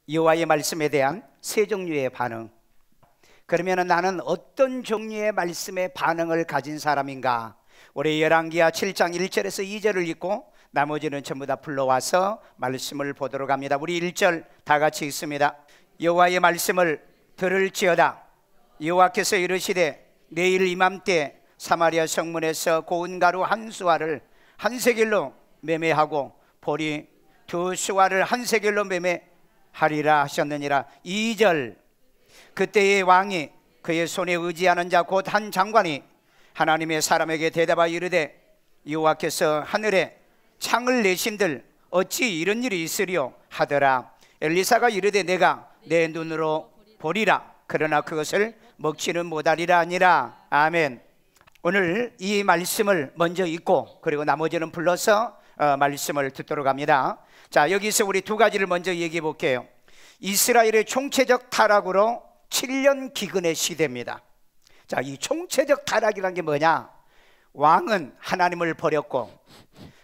여호와의 말씀에 대한 세 종류의 반응. 그러면 나는 어떤 종류의 말씀에 반응을 가진 사람인가? 우리 열왕기하 7장 1절에서 2절을 읽고 나머지는 전부 다 불러와서 말씀을 보도록 합니다. 우리 1절 다 같이 읽습니다. 여호와의 말씀을 들을지어다. 여호와께서 이르시되 내일 이맘때 사마리아 성문에서 고운 가루 한 수아를 한 세겔로 매매하고 보리 두 수아를 한 세겔로 매매하리라 하셨느니라. 2절 그때의 왕이 그의 손에 의지하는 자 곧 한 장관이 하나님의 사람에게 대답하여 이르되 여호와께서 하늘에 창을 내신들 어찌 이런 일이 있으리요 하더라. 엘리사가 이르되 내가 내 눈으로 보리라. 그러나 그것을 먹지는 못하리라 아니라. 아멘. 오늘 이 말씀을 먼저 읽고 그리고 나머지는 불러서 말씀을 듣도록 합니다. 자, 여기서 우리 두 가지를 먼저 얘기해 볼게요. 이스라엘의 총체적 타락으로 7년 기근의 시대입니다. 자, 이 총체적 타락이란 게 뭐냐? 왕은 하나님을 버렸고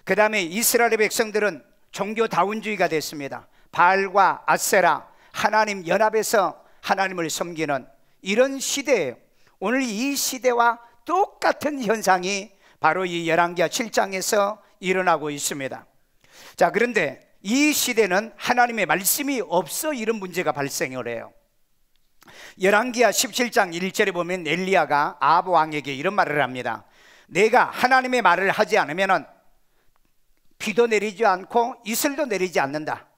그 다음에 이스라엘의 백성들은 종교다운주의가 됐습니다. 바알과 아세라, 하나님 연합해서 하나님을 섬기는 이런 시대예요. 오늘 이 시대와 똑같은 현상이 바로 이 열왕기하 7장에서 일어나고 있습니다. 자, 그런데 이 시대는 하나님의 말씀이 없어 이런 문제가 발생을 해요. 열왕기하 17장 1절에 보면 엘리야가 아합 왕에게 이런 말을 합니다. 내가 하나님의 말을 하지 않으면 비도 내리지 않고 이슬도 내리지 않는다.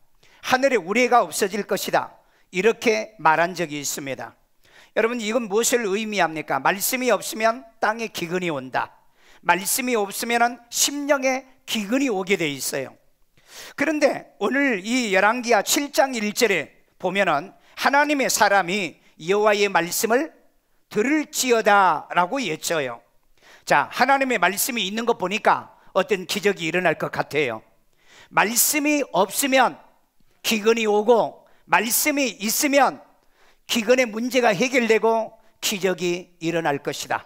하늘에 우레가 없어질 것이다. 이렇게 말한 적이 있습니다. 여러분, 이건 무엇을 의미합니까? 말씀이 없으면 땅에 기근이 온다. 말씀이 없으면 심령에 기근이 오게 돼 있어요. 그런데 오늘 이 열왕기하 7장 1절에 보면은 하나님의 사람이 여호와의 말씀을 들을지어다 라고 외쳐요. 자, 하나님의 말씀이 있는 거 보니까 어떤 기적이 일어날 것 같아요. 말씀이 없으면 기근이 오고 말씀이 있으면 기근의 문제가 해결되고 기적이 일어날 것이다.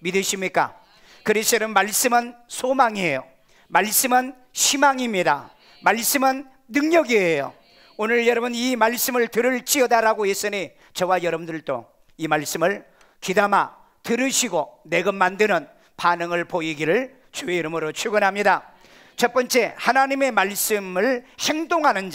믿으십니까? 그래서 여러분, 말씀은 소망이에요. 말씀은 희망입니다. 말씀은 능력이에요. 오늘 여러분 이 말씀을 들을지어다라고 했으니 저와 여러분들도 이 말씀을 귀담아 들으시고 내 것 만드는 반응을 보이기를 주의 이름으로 축원합니다. 첫 번째, 하나님의 말씀을 행동하는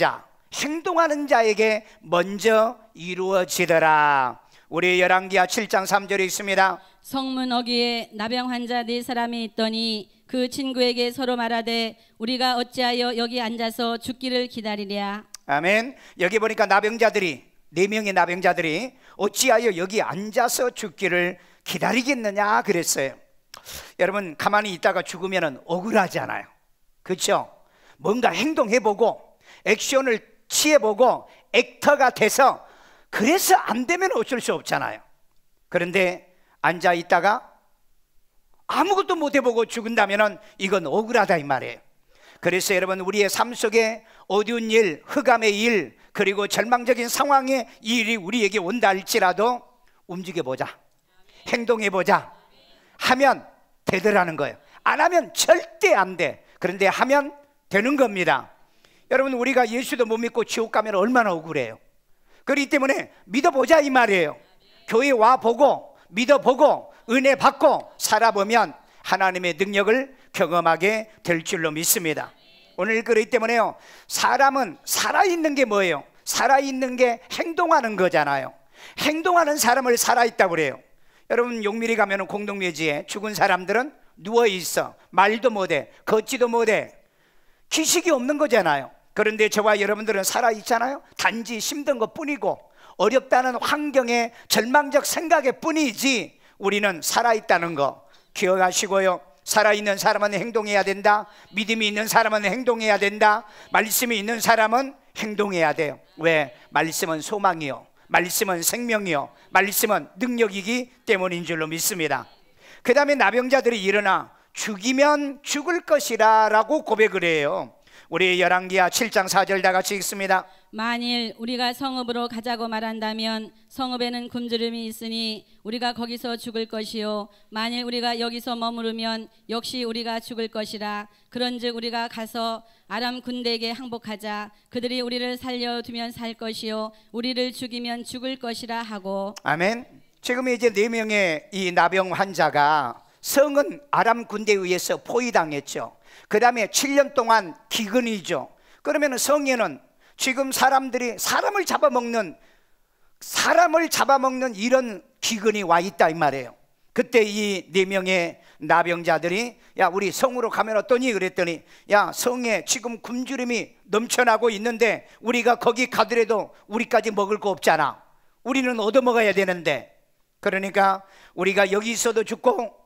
자에게 먼저 이루어지더라. 우리 열왕기하 7장 3절에 있습니다. 성문 어귀에 나병 환자 네 사람이 있더니 그 친구에게 서로 말하되 우리가 어찌하여 여기 앉아서 죽기를 기다리랴. 아멘. 여기 보니까 나병자들이 4명의 나병자들이 어찌하여 여기 앉아서 죽기를 기다리겠느냐 그랬어요. 여러분, 가만히 있다가 죽으면 억울하잖아요. 그렇죠? 뭔가 행동해보고 액션을 취해보고 액터가 돼서 그래서 안 되면 어쩔 수 없잖아요. 그런데 앉아 있다가 아무것도 못 해보고 죽은다면 이건 억울하다 이 말이에요. 그래서 여러분, 우리의 삶 속에 어려운 일, 흑암의 일, 그리고 절망적인 상황의 일이 우리에게 온다 할지라도 움직여보자, 행동해보자. 하면 되더라는 거예요. 안 하면 절대 안 돼. 그런데 하면 되는 겁니다. 여러분, 우리가 예수도 못 믿고 지옥 가면 얼마나 억울해요. 그렇기 때문에 믿어보자 이 말이에요. 교회 와보고 믿어보고 은혜 받고 살아보면 하나님의 능력을 경험하게 될 줄로 믿습니다. 오늘 그렇기 때문에요, 사람은 살아있는 게 뭐예요? 살아있는 게 행동하는 거잖아요. 행동하는 사람을 살아있다고 그래요. 여러분, 용미리 가면 공동묘지에 죽은 사람들은 누워있어. 말도 못해, 걷지도 못해. 기식이 없는 거잖아요. 그런데 저와 여러분들은 살아있잖아요. 단지 힘든 것 뿐이고 어렵다는 환경의 절망적 생각에 뿐이지 우리는 살아있다는 거 기억하시고요. 살아있는 사람은 행동해야 된다. 믿음이 있는 사람은 행동해야 된다. 말씀이 있는 사람은 행동해야 돼요. 왜? 말씀은 소망이요, 말씀은 생명이요, 말씀은 능력이기 때문인 줄로 믿습니다. 그 다음에 나병자들이 일어나 죽이면 죽을 것이라 라고 고백을 해요. 우리 열왕기하 7장 4절 다 같이 읽습니다. 만일 우리가 성읍으로 가자고 말한다면 성읍에는 굶주림이 있으니 우리가 거기서 죽을 것이요 만일 우리가 여기서 머무르면 역시 우리가 죽을 것이라. 그런즉 우리가 가서 아람 군대에게 항복하자. 그들이 우리를 살려두면 살 것이요 우리를 죽이면 죽을 것이라 하고. 아멘. 지금 이제 4명의 이 나병 환자가 성은 아람 군대에 의해서 포위당했죠. 그 다음에 7년 동안 기근이죠. 그러면 성에는 지금 사람들이 사람을 잡아먹는 이런 기근이 와 있다 이 말이에요. 그때 이 4명의 나병자들이 야 우리 성으로 가면 어떠니 그랬더니 야 성에 지금 굶주림이 넘쳐나고 있는데 우리가 거기 가더라도 우리까지 먹을 거 없잖아. 우리는 얻어먹어야 되는데 그러니까 우리가 여기 있어도 죽고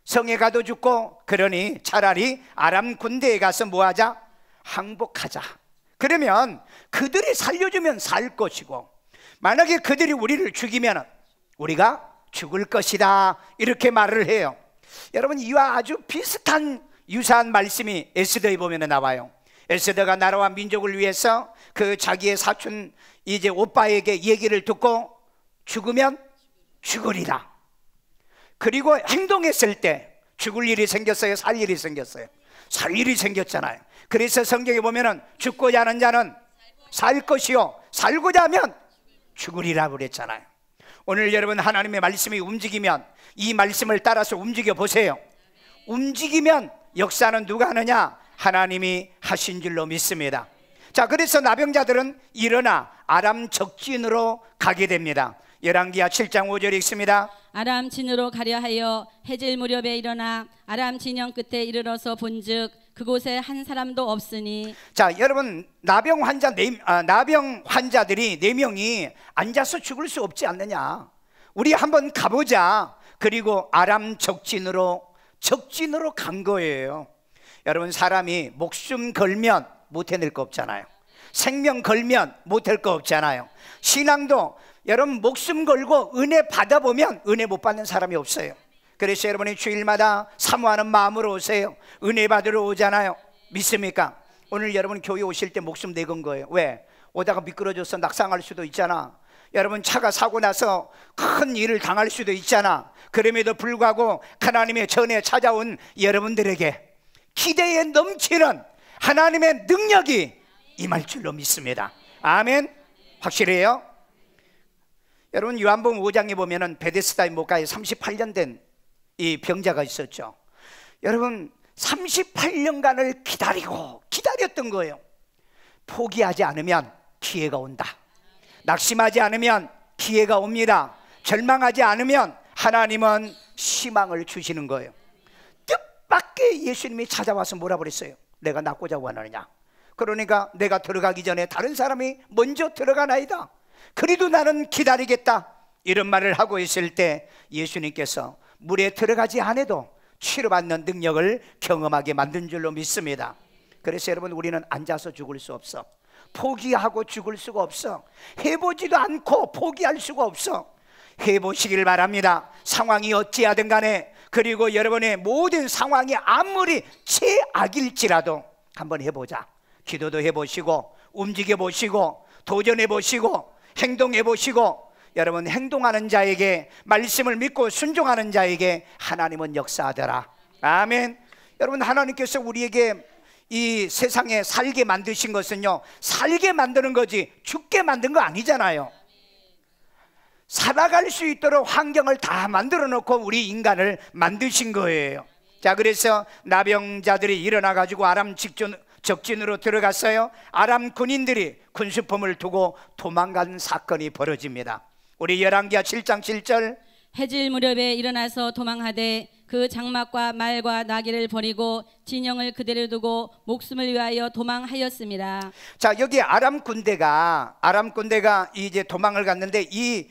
성에 가도 죽고 그러니 차라리 아람 군대에 가서 뭐하자? 항복하자. 그러면 그들이 살려주면 살 것이고 만약에 그들이 우리를 죽이면 우리가 죽을 것이다 이렇게 말을 해요. 여러분 이와 아주 비슷한 유사한 말씀이 에스더에 보면 나와요. 에스더가 나라와 민족을 위해서 그 자기의 사촌 이제 오빠에게 얘기를 듣고 죽으면 죽으리라. 그리고 행동했을 때 죽을 일이 생겼어요? 살 일이 생겼어요? 살 일이 생겼잖아요. 그래서 성경에 보면은 죽고자 하는 자는 살 것이요 살고자 하면 죽으리라 그랬잖아요. 오늘 여러분 하나님의 말씀이 움직이면 이 말씀을 따라서 움직여 보세요. 움직이면 역사는 누가 하느냐? 하나님이 하신 줄로 믿습니다. 자, 그래서 나병자들은 일어나 아람 적진으로 가게 됩니다. 열왕기하 7장 5절 읽습니다. 아람 진으로 가려 하여 해질 무렵에 일어나 아람 진영 끝에 이르러서 본즉 그곳에 한 사람도 없으니. 자, 여러분 나병 환자들이 4명이 앉아서 죽을 수 없지 않느냐? 우리 한번 가보자. 그리고 아람 적진으로 간 거예요. 여러분 사람이 목숨 걸면 못 해낼 거 없잖아요. 생명 걸면 못 할 거 없잖아요. 신앙도 여러분 목숨 걸고 은혜 받아보면 은혜 못 받는 사람이 없어요. 그래서 여러분이 주일마다 사모하는 마음으로 오세요. 은혜 받으러 오잖아요. 믿습니까? 오늘 여러분 교회 오실 때 목숨 내건 거예요. 왜? 오다가 미끄러져서 낙상할 수도 있잖아. 여러분 차가 사고 나서 큰 일을 당할 수도 있잖아. 그럼에도 불구하고 하나님의 전에 찾아온 여러분들에게 기대에 넘치는 하나님의 능력이 임할 줄로 믿습니다. 아멘. 확실해요? 여러분 요한복음 5장에 보면은 베데스다의 목가에 38년 된 이 병자가 있었죠. 여러분 38년간을 기다렸던 거예요. 포기하지 않으면 기회가 온다. 낙심하지 않으면 기회가 옵니다. 절망하지 않으면 하나님은 희망을 주시는 거예요. 뜻밖의 예수님이 찾아와서 뭐라 그랬어요? 내가 낫고자 원하느냐? 그러니까 내가 들어가기 전에 다른 사람이 먼저 들어가나이다. 그래도 나는 기다리겠다. 이런 말을 하고 있을 때 예수님께서 물에 들어가지 않아도 치료받는 능력을 경험하게 만든 줄로 믿습니다. 그래서 여러분 우리는 앉아서 죽을 수 없어. 포기하고 죽을 수가 없어. 해보지도 않고 포기할 수가 없어. 해보시길 바랍니다. 상황이 어찌하든 간에, 그리고 여러분의 모든 상황이 아무리 최악일지라도 한번 해보자. 기도도 해보시고 움직여 보시고 도전해 보시고 행동해 보시고, 여러분 행동하는 자에게, 말씀을 믿고 순종하는 자에게 하나님은 역사하더라. 아멘. 여러분 하나님께서 우리에게 이 세상에 살게 만드신 것은요, 살게 만드는 거지 죽게 만든 거 아니잖아요. 살아갈 수 있도록 환경을 다 만들어 놓고 우리 인간을 만드신 거예요. 자, 그래서 나병자들이 일어나 가지고 아람 적진으로 들어갔어요. 아람 군인들이 군수품을 두고 도망간 사건이 벌어집니다. 우리 열왕기하 7장 7절. 해질 무렵에 일어나서 도망하되 그 장막과 말과 나귀를 버리고 진영을 그대로 두고 목숨을 위하여 도망하였습니다. 자, 여기 아람 군대가 이제 도망을 갔는데 이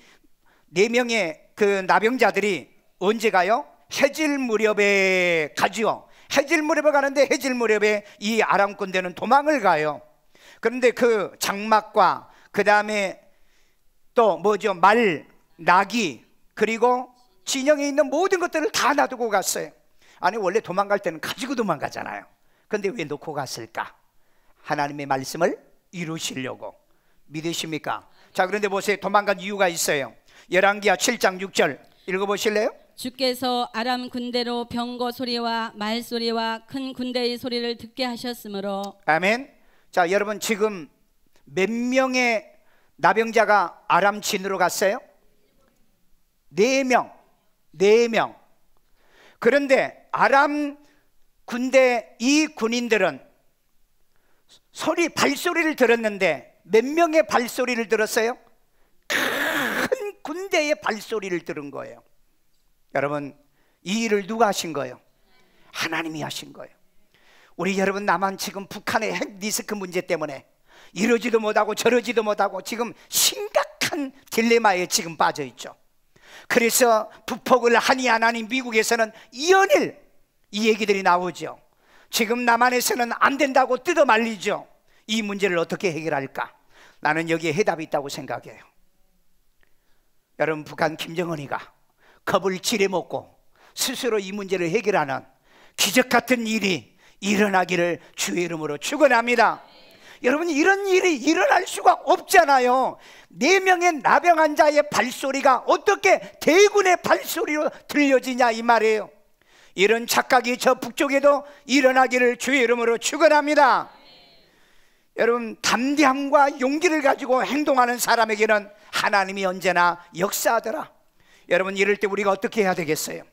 4명의 그 나병자들이 언제 가요? 해질 무렵에 가지요. 해질 무렵에 가는데 해질 무렵에 이 아람 군대는 도망을 가요. 그런데 그 장막과 그 다음에 또 뭐죠? 말, 나귀, 그리고 진영에 있는 모든 것들을 다 놔두고 갔어요. 아니 원래 도망갈 때는 가지고 도망가잖아요. 근데 왜 놓고 갔을까? 하나님의 말씀을 이루시려고. 믿으십니까? 자, 그런데 보세요. 도망간 이유가 있어요. 열왕기하 7장 6절 읽어보실래요? 주께서 아람 군대로 병거 소리와 말 소리와 큰 군대의 소리를 듣게 하셨으므로. 아멘. 자, 여러분 지금 몇 명의 나병자가 아람 진으로 갔어요? 4명. 4명. 그런데 아람 군대 이 군인들은 발소리를 들었는데 몇 명의 발소리를 들었어요? 큰 군대의 발소리를 들은 거예요. 여러분, 이 일을 누가 하신 거예요? 하나님이 하신 거예요. 우리 여러분 남한 지금 북한의 핵 리스크 문제 때문에 이러지도 못하고 저러지도 못하고 지금 심각한 딜레마에 지금 빠져 있죠. 그래서 북폭을 하니 안 하니 미국에서는 연일 이 얘기들이 나오죠. 지금 남한에서는 안 된다고 뜯어 말리죠. 이 문제를 어떻게 해결할까? 나는 여기에 해답이 있다고 생각해요. 여러분, 북한 김정은이가 겁을 지레먹고 스스로 이 문제를 해결하는 기적 같은 일이 일어나기를 주의 이름으로 축원합니다. 여러분, 이런 일이 일어날 수가 없잖아요. 4명의 나병 환자의 발소리가 어떻게 대군의 발소리로 들려지냐 이 말이에요. 이런 착각이 저 북쪽에도 일어나기를 주의 이름으로 축원합니다. 여러분, 담대함과 용기를 가지고 행동하는 사람에게는 하나님이 언제나 역사하더라. 여러분, 이럴 때 우리가 어떻게 해야 되겠어요?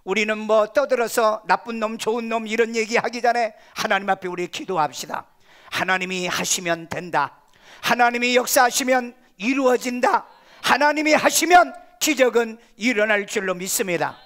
우리는 뭐 떠들어서 나쁜 놈 좋은 놈 이런 얘기하기 전에 하나님 앞에 우리 기도합시다. 하나님이 하시면 된다. 하나님이 역사하시면 이루어진다. 하나님이 하시면 기적은 일어날 줄로 믿습니다.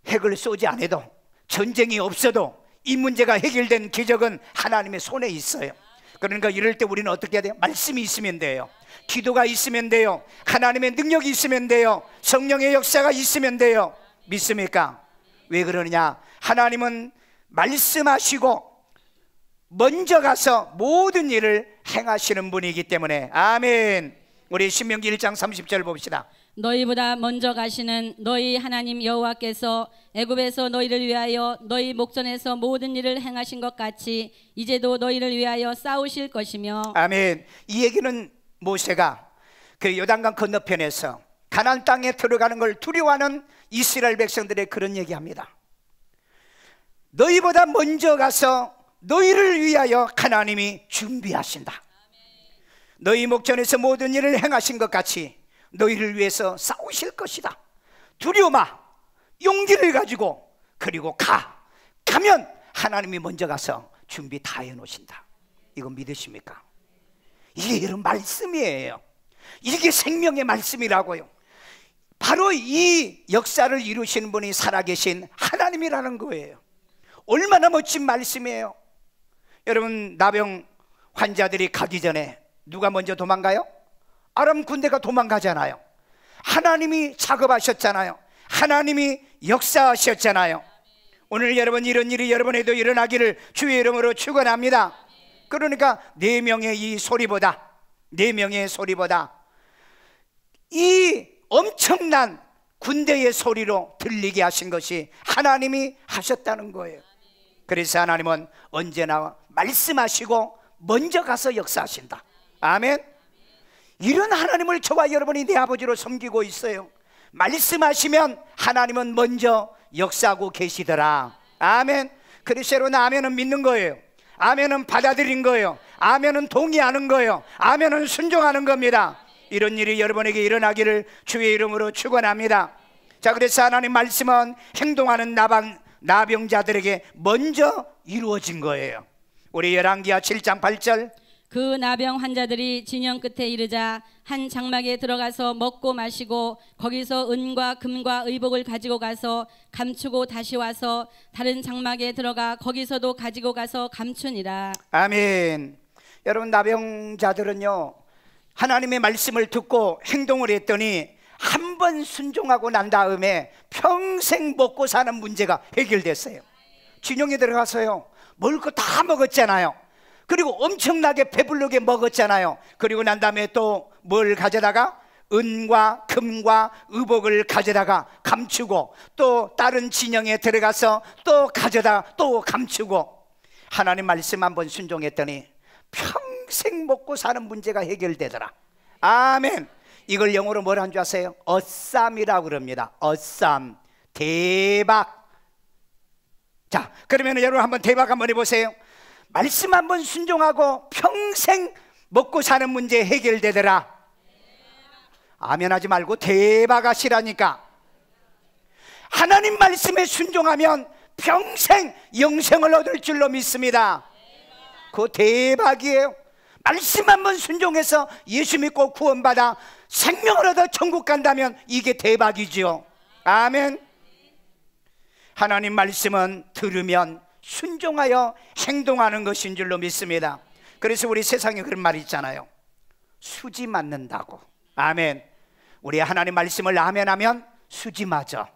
핵을 쏘지 않아도, 전쟁이 없어도 이 문제가 해결된 기적은 하나님의 손에 있어요. 그러니까 이럴 때 우리는 어떻게 해야 돼요? 말씀이 있으면 돼요. 기도가 있으면 돼요. 하나님의 능력이 있으면 돼요. 성령의 역사가 있으면 돼요. 믿습니까? 왜 그러느냐? 하나님은 말씀하시고 먼저 가서 모든 일을 행하시는 분이기 때문에. 아멘. 우리 신명기 1장 30절 봅시다. 너희보다 먼저 가시는 너희 하나님 여호와께서 애굽에서 너희를 위하여 너희 목전에서 모든 일을 행하신 것 같이 이제도 너희를 위하여 싸우실 것이며. 아멘. 이 얘기는 모세가 그 요단강 건너편에서 가나안 땅에 들어가는 걸 두려워하는 이스라엘 백성들의 그런 얘기합니다. 너희보다 먼저 가서 너희를 위하여 하나님이 준비하신다. 너희 목전에서 모든 일을 행하신 것 같이 너희를 위해서 싸우실 것이다. 두려워 마. 용기를 가지고 그리고 가면 하나님이 먼저 가서 준비 다 해놓으신다. 이거 믿으십니까? 이게 이런 말씀이에요. 이게 생명의 말씀이라고요. 바로 이 역사를 이루시는 분이 살아계신 하나님이라는 거예요. 얼마나 멋진 말씀이에요. 여러분, 나병 환자들이 가기 전에 누가 먼저 도망가요? 아람 군대가 도망가잖아요. 하나님이 작업하셨잖아요. 하나님이 역사하셨잖아요. 오늘 여러분, 이런 일이 여러분에도 일어나기를 주의 이름으로 축원합니다. 그러니까 4명의 이 소리보다, 4명의 소리보다 이 엄청난 군대의 소리로 들리게 하신 것이 하나님이 하셨다는 거예요. 그래서 하나님은 언제나 말씀하시고 먼저 가서 역사하신다. 아멘. 이런 하나님을 저와 여러분이 내 아버지로 섬기고 있어요. 말씀하시면 하나님은 먼저 역사하고 계시더라. 아멘. 그래서 여러분, 아멘은 믿는 거예요. 아멘은 받아들인 거예요. 아멘은 동의하는 거예요. 아멘은 순종하는 겁니다. 이런 일이 여러분에게 일어나기를 주의 이름으로 축원합니다. 자, 그래서 하나님 말씀은 행동하는 나병자들에게 먼저 이루어진 거예요. 우리 열왕기하 7장 8절. 그 나병 환자들이 진영 끝에 이르자 한 장막에 들어가서 먹고 마시고 거기서 은과 금과 의복을 가지고 가서 감추고 다시 와서 다른 장막에 들어가 거기서도 가지고 가서 감추니라. 아멘. 여러분, 나병자들은요, 하나님의 말씀을 듣고 행동을 했더니 한 번 순종하고 난 다음에 평생 먹고 사는 문제가 해결됐어요. 진영에 들어가서요, 먹을 거 다 먹었잖아요. 그리고 엄청나게 배부르게 먹었잖아요. 그리고 난 다음에 또 뭘 가져다가 은과 금과 의복을 가져다가 감추고 또 다른 진영에 들어가서 또 가져다 또 감추고 하나님 말씀 한번 순종했더니 평생 먹고 사는 문제가 해결되더라. 아멘. 이걸 영어로 뭐라 하는 줄 아세요? 어쌈이라고 그럽니다. 어쌈. 대박. 자, 그러면 여러분 한번 대박 한번 해보세요. 말씀 한번 순종하고 평생 먹고 사는 문제 해결되더라. 아멘 하지 말고 대박 하시라니까. 하나님 말씀에 순종하면 평생 영생을 얻을 줄로 믿습니다. 그거 대박이에요. 말씀 한번 순종해서 예수 믿고 구원받아 생명을 얻어 천국 간다면 이게 대박이죠. 아멘. 하나님 말씀은 들으면 순종하여 행동하는 것인 줄로 믿습니다. 그래서 우리 세상에 그런 말이 있잖아요. 수지 맞는다고. 아멘. 우리 하나님 말씀을 아멘하면 수지 맞아.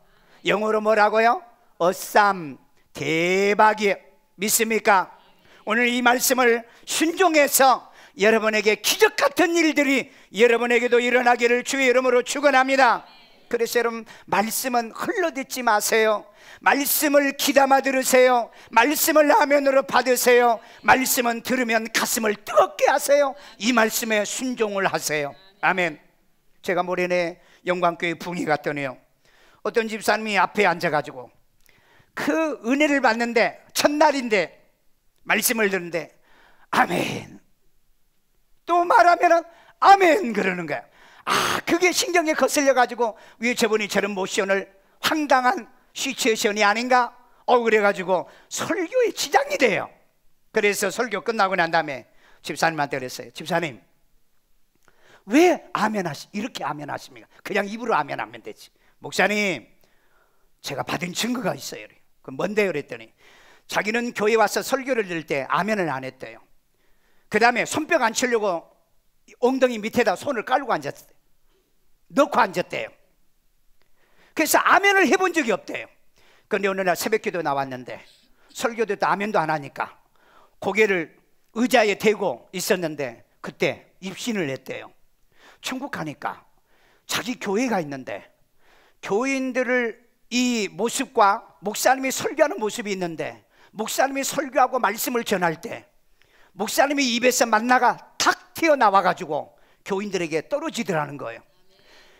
영어로 뭐라고요? 어쌈. 대박이에요. 믿습니까? 오늘 이 말씀을 순종해서 여러분에게 기적 같은 일들이 여러분에게도 일어나기를 주의 이름으로 축원합니다. 그래서 여러분 말씀은 흘러듣지 마세요. 말씀을 귀담아 들으세요. 말씀을 아멘으로 받으세요. 말씀은 들으면 가슴을 뜨겁게 하세요. 이 말씀에 순종을 하세요. 아멘. 제가 모레내 영광교회 붕이 갔더니요, 어떤 집사님이 앞에 앉아가지고 그 은혜를 받는데 첫날인데 말씀을 듣는데 아멘, 또 말하면 아멘 그러는 거야. 아, 그게 신경에 거슬려가지고 왜 저분이 저런 모션을 황당한 시츄에이션이 아닌가? 그래가지고 설교에 지장이 돼요. 그래서 설교 끝나고 난 다음에 집사님한테 그랬어요. 집사님, 왜 아멘 이렇게 아멘 하십니까? 그냥 입으로 아멘 하면 되지. 목사님, 제가 받은 증거가 있어요. 그 뭔데요? 그랬더니 자기는 교회 와서 설교를 들을 때 아멘을 안 했대요. 그 다음에 손뼉 안 치려고 엉덩이 밑에다 손을 깔고 앉았대요. 넣고 앉았대요. 그래서 아멘을 해본 적이 없대요. 그런데 어느 날 새벽기도 나왔는데 설교도 또 아멘도 안 하니까 고개를 의자에 대고 있었는데 그때 입신을 했대요. 천국 가니까 자기 교회가 있는데 교인들을 이 모습과 목사님이 설교하는 모습이 있는데 목사님이 설교하고 말씀을 전할 때 목사님이 입에서 만나가 탁 튀어나와가지고 교인들에게 떨어지더라는 거예요.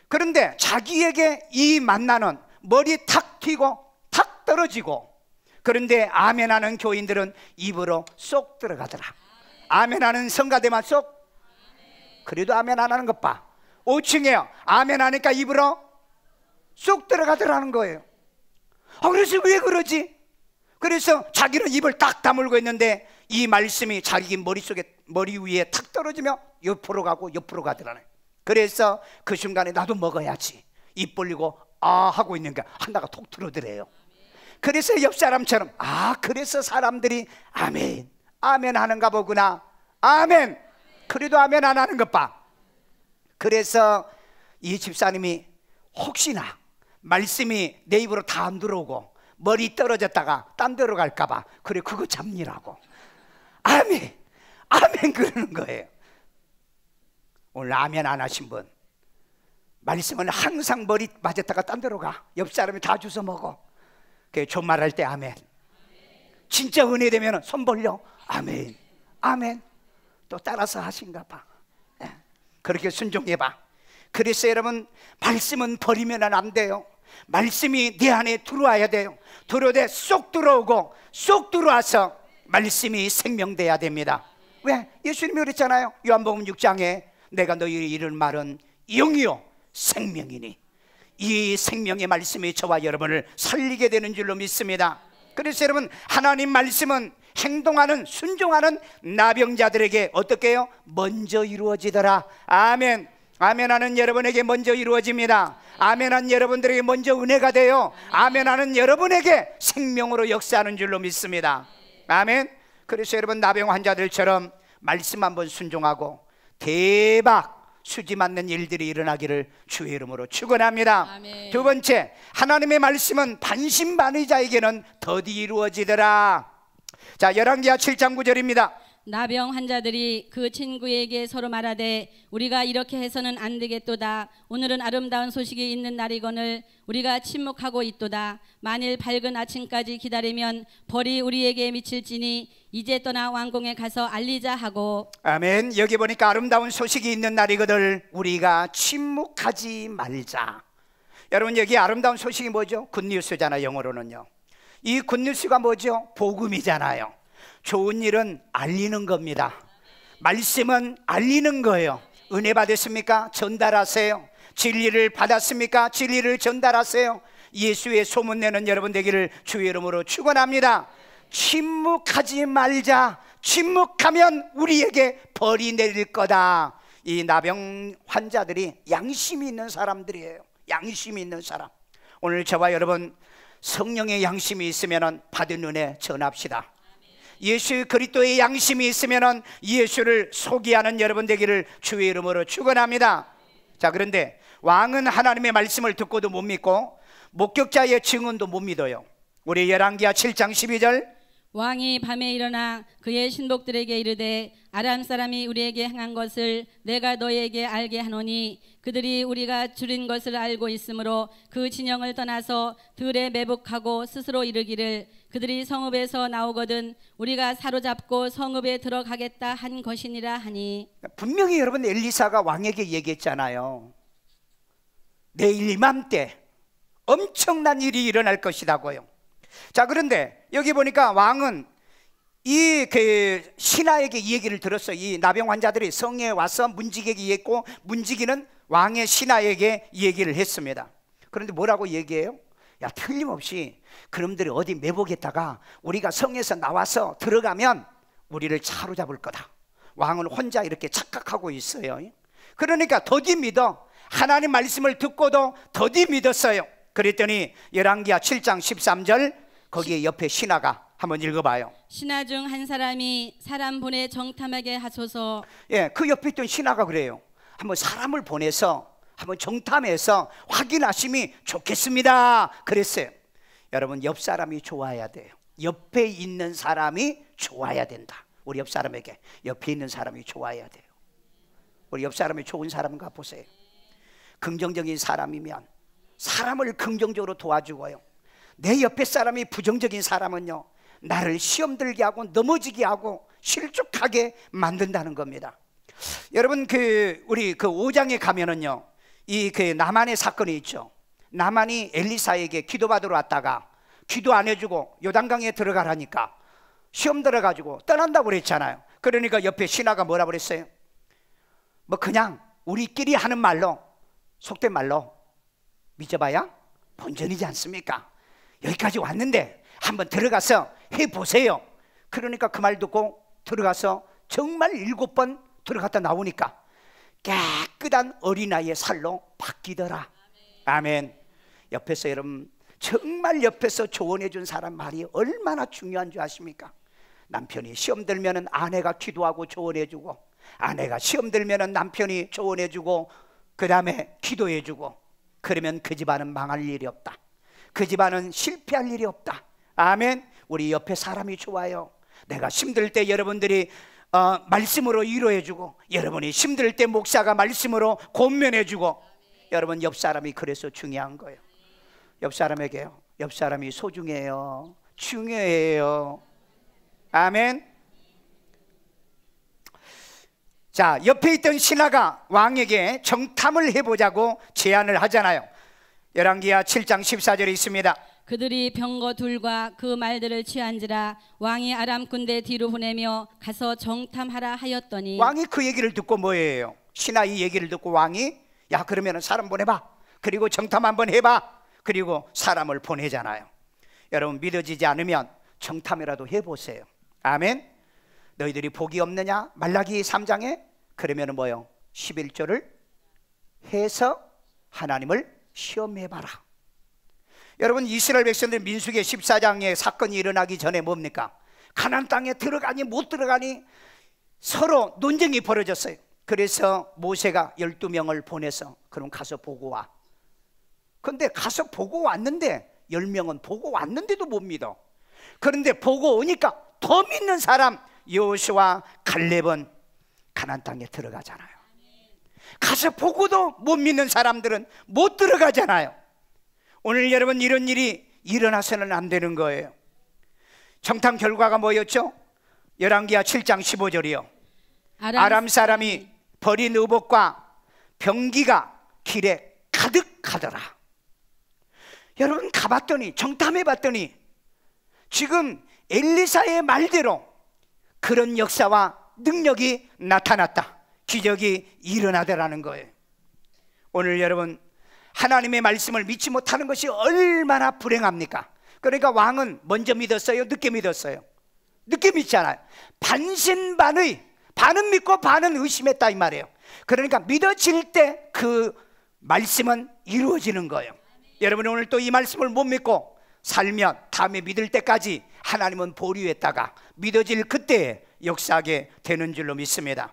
그런데 자기에게 이 만나는 머리 탁 튀고 탁 떨어지고, 그런데 아멘하는 교인들은 입으로 쏙 들어가더라. 아멘하는 성가대만 쏙. 그래도 아멘 안 하는 것 봐. 5층에요. 아멘하니까 입으로 쏙 들어가더라는 거예요. 그래서 왜 그러지? 그래서 자기는 입을 딱 다물고 있는데 이 말씀이 자기 머리 위에 탁 떨어지며 옆으로 가고 옆으로 가더라네. 그래서 그 순간에 나도 먹어야지 입 벌리고 아 하고 있는 게 하나가 톡 들어오더래요. 그래서 옆 사람처럼 그래서 사람들이 아멘 아멘 하는가 보구나. 아멘. 그래도 아멘 안 하는 것 봐. 그래서 이 집사님이 혹시나 말씀이 내 입으로 다 안 들어오고 머리 떨어졌다가 딴 데로 갈까 봐 그래 그거 잡니라고 아멘 아멘 그러는 거예요. 오늘 아멘 안 하신 분, 말씀은 항상 머리 맞았다가 딴 데로 가. 옆 사람이 다 주워 먹어. 존말할 때 아멘. 진짜 은혜 되면 손 벌려 아멘 아멘. 또 따라서 하신가 봐. 그렇게 순종해봐. 그래서 여러분 말씀은 버리면 안 돼요. 말씀이 내 안에 들어와야 돼요. 들어오되 쏙 들어오고 쏙 들어와서 말씀이 생명돼야 됩니다. 왜? 예수님이 그랬잖아요. 요한복음 6장에 내가 너희에게 이른 말은 영이요 생명이니, 이 생명의 말씀이 저와 여러분을 살리게 되는 줄로 믿습니다. 그래서 여러분 하나님 말씀은 행동하는 순종하는 나병자들에게 어떻게 해요? 먼저 이루어지더라. 아멘. 아멘하는 여러분에게 먼저 이루어집니다. 아멘한 여러분들에게 먼저 은혜가 돼요. 아멘하는 여러분에게 생명으로 역사하는 줄로 믿습니다. 아멘. 그래서 여러분 나병 환자들처럼 말씀 한번 순종하고 대박 수지 맞는 일들이 일어나기를 주의 이름으로 축원합니다. 아멘. 두 번째, 하나님의 말씀은 반신반의자에게는 더디 이루어지더라. 자, 열왕기하 7장 9절입니다. 나병 환자들이 그 친구에게 서로 말하되 우리가 이렇게 해서는 안 되겠도다. 오늘은 아름다운 소식이 있는 날이거늘 우리가 침묵하고 있도다. 만일 밝은 아침까지 기다리면 벌이 우리에게 미칠지니 이제 떠나 왕궁에 가서 알리자 하고. 아멘. 여기 보니까 아름다운 소식이 있는 날이거늘 우리가 침묵하지 말자. 여러분, 여기 아름다운 소식이 뭐죠? 굿뉴스잖아요. 영어로는요. 이 굿뉴스가 뭐죠? 복음이잖아요. 좋은 일은 알리는 겁니다. 말씀은 알리는 거예요. 은혜 받으십니까? 전달하세요. 진리를 받았습니까? 진리를 전달하세요. 예수의 소문내는 여러분 되기를 주의 이름으로 축원합니다. 침묵하지 말자. 침묵하면 우리에게 벌이 내릴 거다. 이 나병 환자들이 양심이 있는 사람들이에요. 양심이 있는 사람. 오늘 저와 여러분 성령의 양심이 있으면 받은 은혜 전합시다. 예수 그리스도의 양심이 있으면 예수를 소개하는 여러분 되기를 주의 이름으로 축원합니다. 자, 그런데 왕은 하나님의 말씀을 듣고도 못 믿고 목격자의 증언도 못 믿어요. 우리 열왕기하 7장 12절. 왕이 밤에 일어나 그의 신복들에게 이르되 아람 사람이 우리에게 행한 것을 내가 너희에게 알게 하노니 그들이 우리가 줄인 것을 알고 있으므로 그 진영을 떠나서 들에 매복하고 스스로 이르기를 그들이 성읍에서 나오거든 우리가 사로잡고 성읍에 들어가겠다 한 것이니라 하니. 분명히 여러분 엘리사가 왕에게 얘기했잖아요. 내일 이맘때 엄청난 일이 일어날 것이라고요. 자, 그런데 여기 보니까 왕은 이 신하에게 이 얘기를 들었어요. 이 나병 환자들이 성에 와서 문지기에게 얘기했고 문지기는 왕의 신하에게 얘기를 했습니다. 그런데 뭐라고 얘기해요? 야, 틀림없이 그놈들이 어디 매복했다가 우리가 성에서 나와서 들어가면 우리를 사로잡을 거다. 왕은 혼자 이렇게 착각하고 있어요. 그러니까 더디 믿어. 하나님 말씀을 듣고도 더디 믿었어요. 그랬더니 열왕기하 7장 13절 거기에 옆에 신하가 한번 읽어봐요. 신하 중 한 사람이 사람 보내 정탐하게 하소서. 예, 그 옆에 있던 신하가 그래요. 한번 사람을 보내서 한번 정탐해서 확인하심이 좋겠습니다. 그랬어요. 여러분, 옆 사람이 좋아야 돼요. 옆에 있는 사람이 좋아야 된다. 우리 옆 사람에게 옆에 있는 사람이 좋아야 돼요. 우리 옆 사람이 좋은 사람인가 보세요. 긍정적인 사람이면 사람을 긍정적으로 도와주고요. 내 옆에 사람이 부정적인 사람은요, 나를 시험 들게 하고 넘어지게 하고 실족하게 만든다는 겁니다. 여러분, 우리 5장에 가면은요, 이 나만의 사건이 있죠. 나만이 엘리사에게 기도받으러 왔다가 기도 안 해주고 요단강에 들어가라니까 시험 들어가지고 떠난다고 그랬잖아요. 그러니까 옆에 신하가 뭐라 그랬어요? 뭐 그냥 우리끼리 하는 말로, 속된 말로 믿어봐야 본전이지 않습니까? 여기까지 왔는데 한번 들어가서 해보세요. 그러니까 그 말 듣고 들어가서 정말 7번 들어갔다 나오니까 깨끗한 어린아이의 살로 바뀌더라. 아멘. 옆에서 여러분, 정말 옆에서 조언해 준 사람 말이 얼마나 중요한 줄 아십니까? 남편이 시험 들면은 아내가 기도하고 조언해 주고, 아내가 시험 들면은 남편이 조언해 주고, 그 다음에 기도해 주고, 그러면 그 집안은 망할 일이 없다. 그 집안은 실패할 일이 없다. 아멘. 우리 옆에 사람이 좋아요. 내가 힘들 때 여러분들이 말씀으로 위로해 주고, 여러분이 힘들 때 목사가 말씀으로 권면해 주고, 여러분 옆 사람이 그래서 중요한 거예요. 옆 사람에게요, 옆 사람이 소중해요. 중요해요. 아멘. 자, 옆에 있던 신하가 왕에게 정탐을 해보자고 제안을 하잖아요. 열왕기하 7장 14절에 있습니다. 그들이 병거 둘과 그 말들을 취한지라 왕이 아람 군대 뒤로 보내며 가서 정탐하라 하였더니. 왕이 그 얘기를 듣고 뭐예요? 신하 이 얘기를 듣고 왕이 야, 그러면 사람 보내봐. 그리고 정탐 한번 해봐. 그리고 사람을 보내잖아요. 여러분, 믿어지지 않으면 정탐이라도 해보세요. 아멘. 너희들이 복이 없느냐? 말라기 3장에 그러면 뭐요? 11조를 해서 하나님을 시험해봐라. 여러분, 이스라엘 백성들 민수기 14장에 사건이 일어나기 전에 뭡니까? 가나안 땅에 들어가니 못 들어가니 서로 논쟁이 벌어졌어요. 그래서 모세가 12명을 보내서 그럼 가서 보고 와. 근데 가서 보고 왔는데 10명은 보고 왔는데도 못 믿어. 그런데 보고 오니까 더 믿는 사람 여호수아와 갈렙은 가나안 땅에 들어가잖아요. 가서 보고도 못 믿는 사람들은 못 들어가잖아요. 오늘 여러분 이런 일이 일어나서는 안 되는 거예요. 정탐 결과가 뭐였죠? 열왕기하 7장 15절이요. 아람 사람이 버린 의복과 병기가 길에 가득하더라. 여러분 가봤더니 정탐해봤더니 지금 엘리사의 말대로 그런 역사와 능력이 나타났다. 기적이 일어나더라는 거예요. 오늘 여러분 하나님의 말씀을 믿지 못하는 것이 얼마나 불행합니까? 그러니까 왕은 먼저 믿었어요? 늦게 믿었어요? 늦게 믿잖아요. 반신반의, 반은 믿고 반은 의심했다 이 말이에요. 그러니까 믿어질 때 그 말씀은 이루어지는 거예요. 여러분 오늘 또 이 말씀을 못 믿고 살면 다음에 믿을 때까지 하나님은 보류했다가 믿어질 그때에 역사하게 되는 줄로 믿습니다.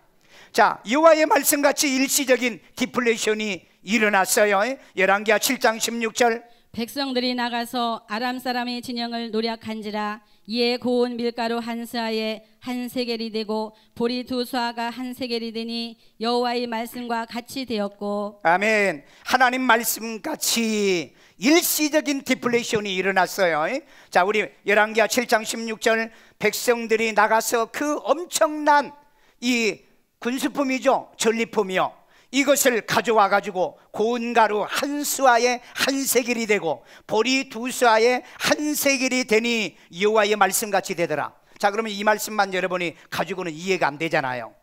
자, 여호와의 말씀같이 일시적인 디플레이션이 일어났어요. 열왕기하 7장 16절. 백성들이 나가서 아람 사람의 진영을 노략한지라. 이에 고운 밀가루 한 스아에 한 세겔이 되고 보리 두 수아가 한 세겔이 되니 여호와의 말씀과 같이 되었고. 아멘. 하나님 말씀같이 일시적인 디플레이션이 일어났어요. 자, 우리 열왕기하 7장 16절. 백성들이 나가서 그 엄청난 이 군수품이죠, 전리품이요, 이것을 가져와 가지고 고운 가루 한 수아에 한 세겔이 되고 보리 두 수아에 한 세겔이 되니 여호와의 말씀같이 되더라. 자, 그러면 이 말씀만 여러분이 가지고는 이해가 안 되잖아요.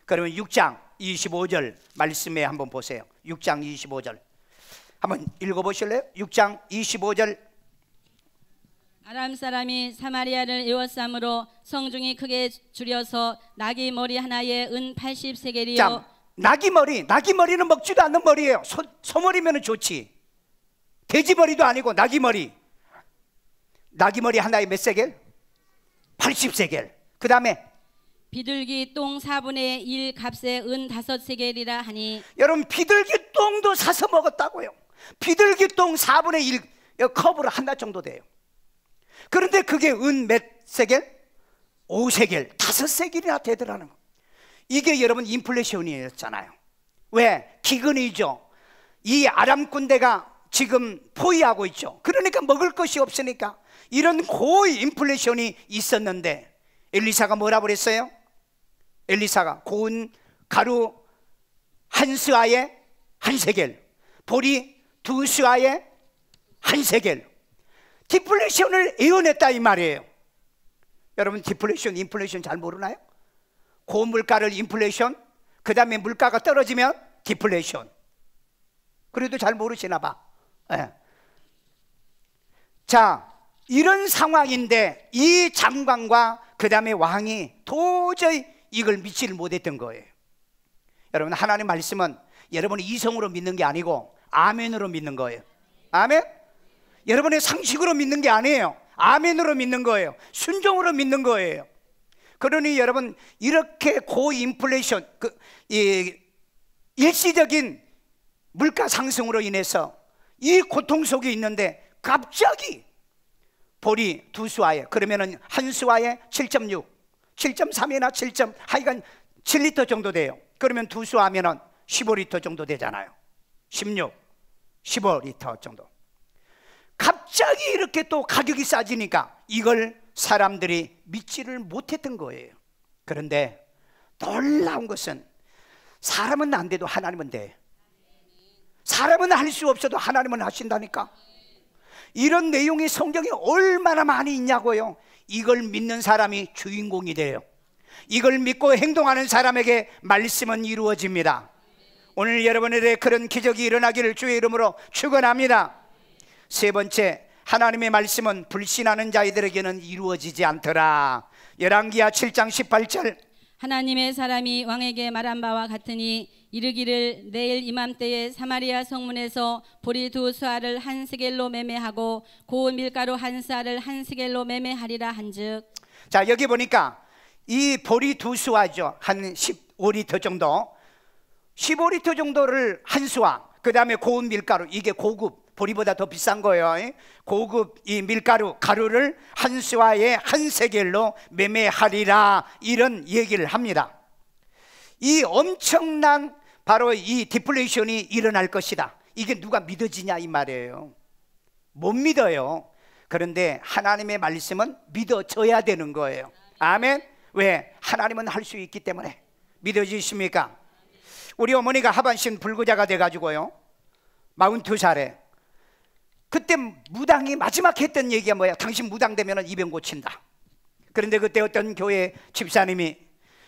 그러면 6장 25절 말씀에 한번 보세요. 6장 25절 한번 읽어보실래요? 6장 25절. 아람 사람이 사마리아를 에워싸므로 성중이 크게 줄여서 나귀 머리 하나에 은 80세겔이요. 자, 나귀 머리는 먹지도 않는 머리예요. 소머리면 좋지. 돼지 머리도 아니고 나귀 머리 하나에 몇 세겔? 80세겔. 그 다음에 비둘기 똥 4분의 1 값에 은 5세겔이라 하니. 여러분 비둘기 똥도 사서 먹었다고요. 비둘기 똥 4분의 1 컵으로 하나 정도 돼요. 그런데 그게 은 몇 세겔? 5세겔, 5세겔이나 되더라는 거. 이게 여러분 인플레이션이었잖아요. 왜? 기근이죠. 이 아람 군대가 지금 포위하고 있죠. 그러니까 먹을 것이 없으니까 이런 고의 인플레이션이 있었는데 엘리사가 뭐라 그랬어요? 엘리사가 고운 가루 한 스아에 한 세겔, 보리 두 스아에 한 세겔, 디플레이션을 예언했다 이 말이에요. 여러분 디플레이션, 인플레이션 잘 모르나요? 고물가를 인플레이션, 그 다음에 물가가 떨어지면 디플레이션. 그래도 잘 모르시나 봐. 네. 자, 이런 상황인데 이 장관과 그 다음에 왕이 도저히 이걸 믿지를 못했던 거예요. 여러분 하나님 말씀은 여러분이 이성으로 믿는 게 아니고 아멘으로 믿는 거예요. 아멘? 여러분의 상식으로 믿는 게 아니에요. 아멘으로 믿는 거예요. 순종으로 믿는 거예요. 그러니 여러분 이렇게 고인플레이션, 일시적인 물가 상승으로 인해서 이 고통 속에 있는데 갑자기 보리 두 수아에, 그러면은 한 수아에 7.6, 7.3이나 7. 하여간 7리터 정도 돼요. 그러면 두 수아면은 15리터 정도 되잖아요. 16, 15리터 정도. 갑자기 이렇게 또 가격이 싸지니까 이걸 사람들이 믿지를 못했던 거예요. 그런데 놀라운 것은 사람은 안 돼도 하나님은 돼. 사람은 할 수 없어도 하나님은 하신다니까. 이런 내용이 성경에 얼마나 많이 있냐고요. 이걸 믿는 사람이 주인공이 돼요. 이걸 믿고 행동하는 사람에게 말씀은 이루어집니다. 오늘 여러분에 대해 그런 기적이 일어나기를 주의 이름으로 축원합니다. 세 번째, 하나님의 말씀은 불신하는 자들에게는 이루어지지 않더라. 열왕기하 7장 18절. 하나님의 사람이 왕에게 말한 바와 같으니 이르기를 내일 이맘때에 사마리아 성문에서 보리 두 수아를 한 세겔로 매매하고 고운 밀가루 한 스아를 한 세겔로 매매하리라 한즉. 자, 여기 보니까 이 보리 두 수아죠. 한 15리터 정도, 15리터 정도를 한 수아, 그 다음에 고운 밀가루, 이게 고급 보리보다 더 비싼 거예요. 고급 이 밀가루 가루를 한 수아에 한 세겔로 매매하리라, 이런 얘기를 합니다. 이 엄청난 바로 이 디플레이션이 일어날 것이다. 이게 누가 믿어지냐 이 말이에요. 못 믿어요. 그런데 하나님의 말씀은 믿어져야 되는 거예요. 아멘. 왜? 하나님은 할 수 있기 때문에. 믿어지십니까? 우리 어머니가 하반신 불구자가 돼가지고요, 42살에 그때 무당이 마지막 했던 얘기가 뭐야? 당신 무당되면 이 병 고친다. 그런데 그때 어떤 교회 집사님이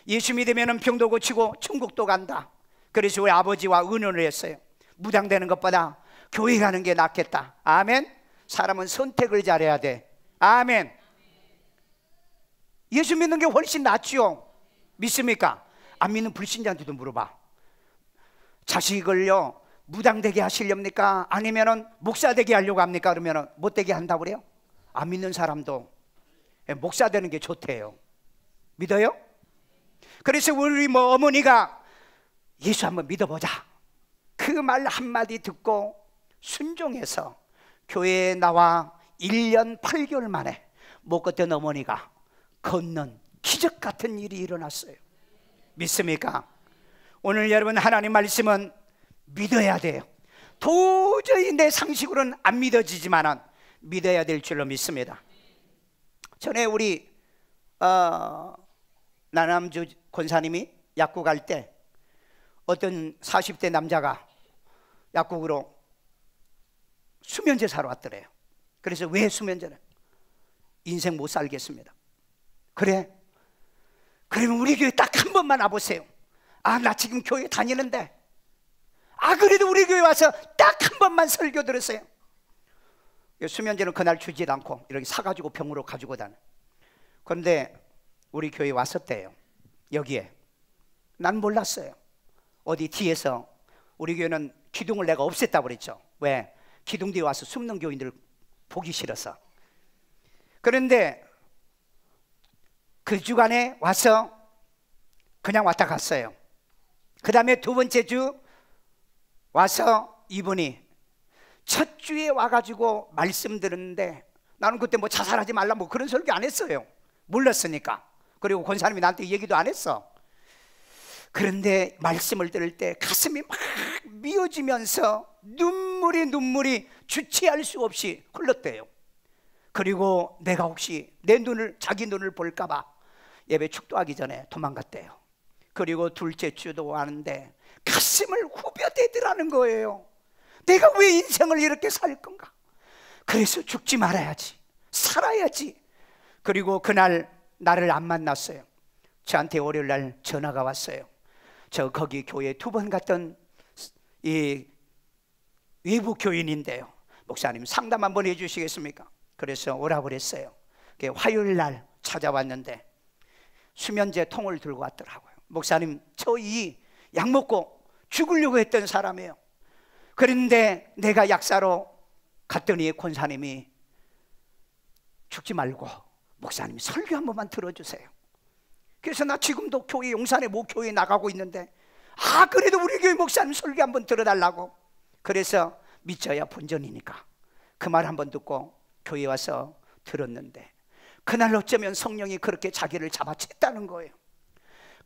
예수 믿으면 병도 고치고 천국도 간다. 그래서 우리 아버지와 의논을 했어요. 무당되는 것보다 교회 가는 게 낫겠다. 아멘. 사람은 선택을 잘해야 돼. 아멘. 예수 믿는 게 훨씬 낫지요. 믿습니까? 안 믿는 불신자한테도 물어봐. 자식을요 무당되게 하시렵니까? 아니면은 목사되게 하려고 합니까? 그러면은 못되게 한다고 그래요? 안 믿는 사람도 목사 되는 게 좋대요. 믿어요? 그래서 우리 어머니가 예수 한번 믿어보자, 그 말 한마디 듣고 순종해서 교회에 나와 1년 8개월 만에 못 걷던 어머니가 걷는 기적 같은 일이 일어났어요. 믿습니까? 오늘 여러분, 하나님 말씀은 믿어야 돼요. 도저히 내 상식으로는 안 믿어지지만 믿어야 될 줄로 믿습니다. 전에 우리 나남주 권사님이 약국 갈 때 어떤 40대 남자가 약국으로 수면제 사러 왔더래요. 그래서 왜 수면제는? 인생 못 살겠습니다. 그래? 그러면 우리 교회 딱 한 번만 와보세요. 아, 나 지금 교회 다니는데, 아, 그래도 우리 교회 와서 딱 한 번만 설교 들었어요. 수면제는 그날 주지 않고 이렇게 사가지고 병으로 가지고 다녀. 그런데 우리 교회 왔었대요. 여기에. 난 몰랐어요. 어디 뒤에서, 우리 교회는 기둥을 내가 없앴다고 그랬죠. 왜? 기둥 뒤에 와서 숨는 교인들 보기 싫어서. 그런데 그 주간에 와서 그냥 왔다 갔어요. 그 다음에 두 번째 주 와서 이분이 첫 주에 와가지고 말씀 들었는데, 나는 그때 뭐 자살하지 말라 뭐 그런 설교 안 했어요. 몰랐으니까. 그리고 권사님이 나한테 얘기도 안 했어. 그런데 말씀을 들을 때 가슴이 막 미어지면서 눈물이 주체할 수 없이 흘렀대요. 그리고 내가 혹시 내 눈을, 자기 눈을 볼까봐 예배 축도하기 전에 도망갔대요. 그리고 둘째 주도 왔는데 가슴을 후벼대더라는 거예요. 내가 왜 인생을 이렇게 살 건가? 그래서 죽지 말아야지, 살아야지. 그리고 그날 나를 안 만났어요. 저한테 월요일 날 전화가 왔어요. 저 거기 교회 2번 갔던 이 외부 교인인데요, 목사님 상담 한번 해주시겠습니까? 그래서 오라고 그랬어요. 화요일 날 찾아왔는데 수면제 통을 들고 왔더라고요. 목사님, 저 이 약 먹고 죽으려고 했던 사람이에요. 그런데 내가 약사로 갔더니 권사님이 죽지 말고 목사님 설교 한 번만 들어주세요. 그래서 나 지금도 교회, 용산의 목교회에 나가고 있는데, 아, 그래도 우리 교회 목사님 설교 한번 들어달라고. 그래서 믿져야 본전이니까 그 말 한번 듣고 교회 와서 들었는데, 그날 어쩌면 성령이 그렇게 자기를 잡아챘다는 거예요.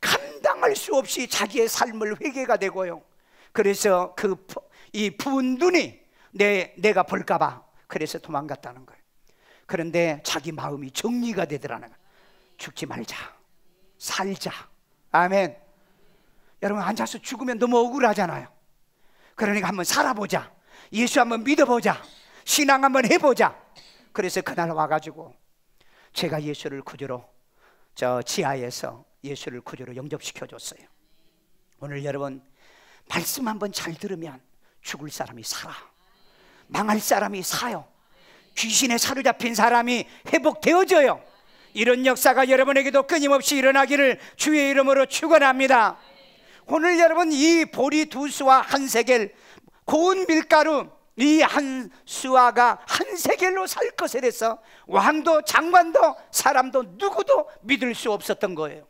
감당할 수 없이 자기의 삶을 회개가 되고요. 그래서 이 부은 눈이 내가 볼까봐 그래서 도망갔다는 거예요. 그런데 자기 마음이 정리가 되더라는 거예요. 죽지 말자, 살자. 아멘. 여러분, 앉아서 죽으면 너무 억울하잖아요. 그러니까 한번 살아보자, 예수 한번 믿어보자, 신앙 한번 해보자. 그래서 그날 와가지고 제가 예수를 구주로, 저 지하에서 예수를 구주로 영접시켜줬어요. 오늘 여러분, 말씀 한번 잘 들으면 죽을 사람이 살아, 망할 사람이 사요, 귀신에 사로잡힌 사람이 회복되어져요. 이런 역사가 여러분에게도 끊임없이 일어나기를 주의 이름으로 축원합니다. 오늘 여러분, 이 보리 2수와 1세겔, 고운 밀가루 이 1수아가 1세겔로 살 것에 대해서 왕도 장관도 사람도 누구도 믿을 수 없었던 거예요.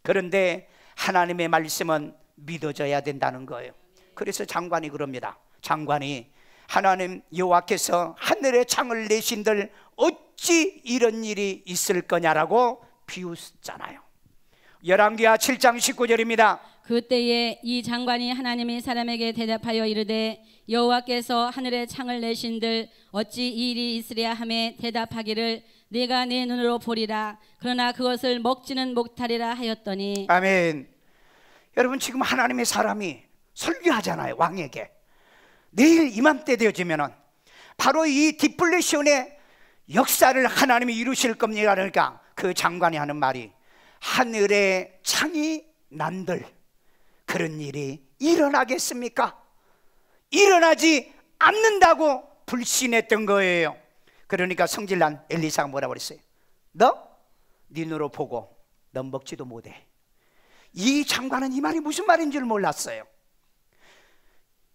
그런데 하나님의 말씀은 믿어져야 된다는 거예요. 그래서 장관이 그럽니다. 장관이 하나님 여호와께서 하늘에 창을 내신들 어찌 이런 일이 있을 거냐라고 비웃잖아요. 열왕기하 7장 19절입니다. 그때에 이 장관이 하나님의 사람에게 대답하여 이르되 여호와께서 하늘에 창을 내신들 어찌 이 일이 있으랴 하매 대답하기를 내가 내 눈으로 보리라 그러나 그것을 먹지는 못하리라 하였더니. 아멘. 여러분, 지금 하나님의 사람이 설교하잖아요. 왕에게 내일 이맘때 되어지면은 바로 이 디플레션의 역사를 하나님이 이루실 겁니다. 그러니까 그 장관이 하는 말이 하늘에 창이 난들 그런 일이 일어나겠습니까? 일어나지 않는다고 불신했던 거예요. 그러니까 성질난 엘리사가 뭐라고 그랬어요? 너 눈으로 보고 넌 먹지도 못해. 이 장관은 이 말이 무슨 말인지를 몰랐어요.